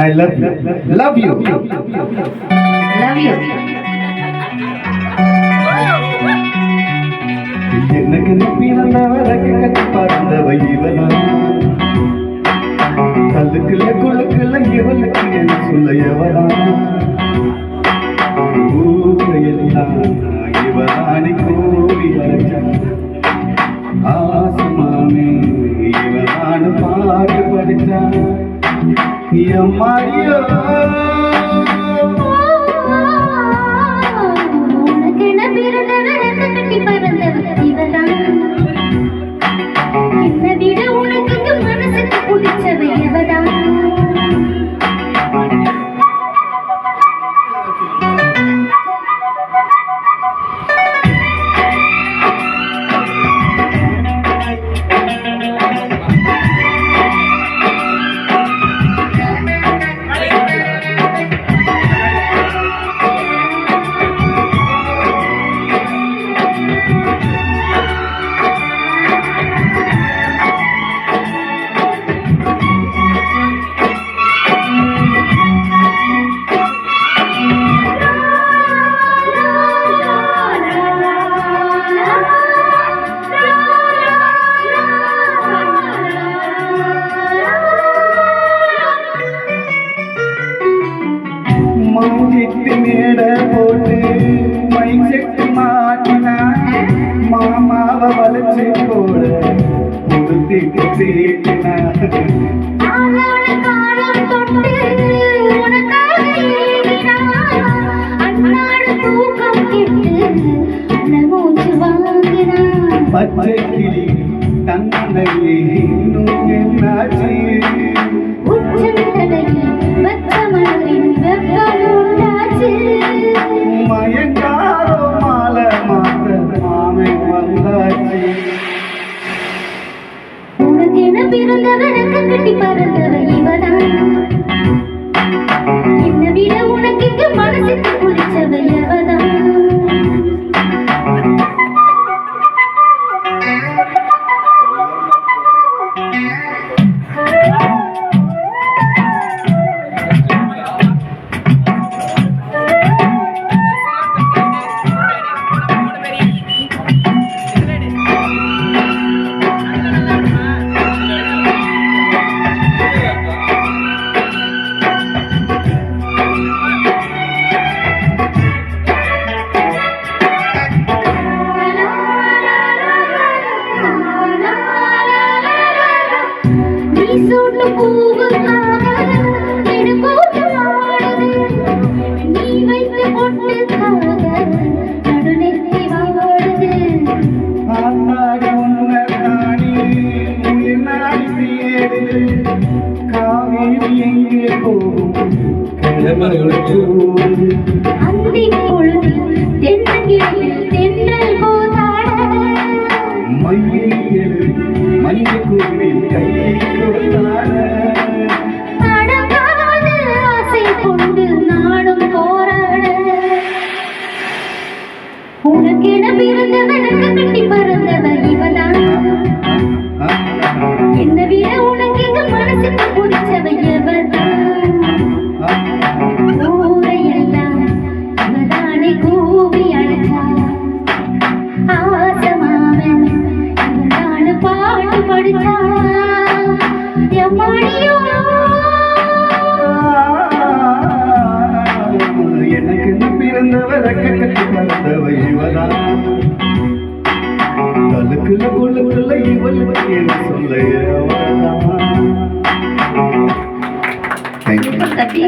I love you. Love you. Love you. எனக்கு பிறந்தவரக்கு கட்டி பார்த்தவ இவனா கல்லுக்குள்ள குழுக்குள்ள இவளுக்கு என்ன சொல்ல எவனா ஊரையெல்லாம் இவனானி கூறி வரைச்சான் ஆசமாமே இவனானு பாட்டு படிச்சான் எம்மாடியோ மஞ்சிட்டு மேட போட்டு மைக் செட்டு மாட்டினா மாமாவை வளைச்சு போட கொடுத்திட்டு தீட்டினா பச்சை கிளி தன்னையே இன்னும் என்னாச்சு மயங்காரோ மாலை மாத்த மாமே வந்தாச்சு உனக்கு என பிறந்தவனுக்கு கட்டி பறந்தவ இவதான் என்னை விட உனக்கு இங்கு மனசுக்கு பிடிச்சவ எவதான் சூட்டு பூவுக்காக நீ வைத்து பொட்டுக்காக நடுநெத்தி வாழுது ஆத்தாடி உன்னை தானி நாடி தேடு காவேரி எங்கே போகும் அந்தி பொழுது தென்னங்கிளையில் தென்னல் போதாட மையில் மஞ்சு கூறி கையை கொடுத்தாட அடங்காத ஆசை கொண்டு நானும் போராட உனக்கென பிறந்தவனுக்கு கட்டி பறந்தவ இவதான் என்னை விட உனக்கு எங்க மனசுக்கு பிடிச்சவ எவதான் ஊரையெல்லாம் இவதானே கூவி அழைச்சா ஆசமாமன் இவதானு பாட்டு படிச்சா எம்மாடியோ எனக்கு பிறந்தவர கட்டி பறந்தவ இவதான் தலுக்குள்ள கொள்ளுக்குள்ள இவளுக்கு என்ன சொல்ல கட்டி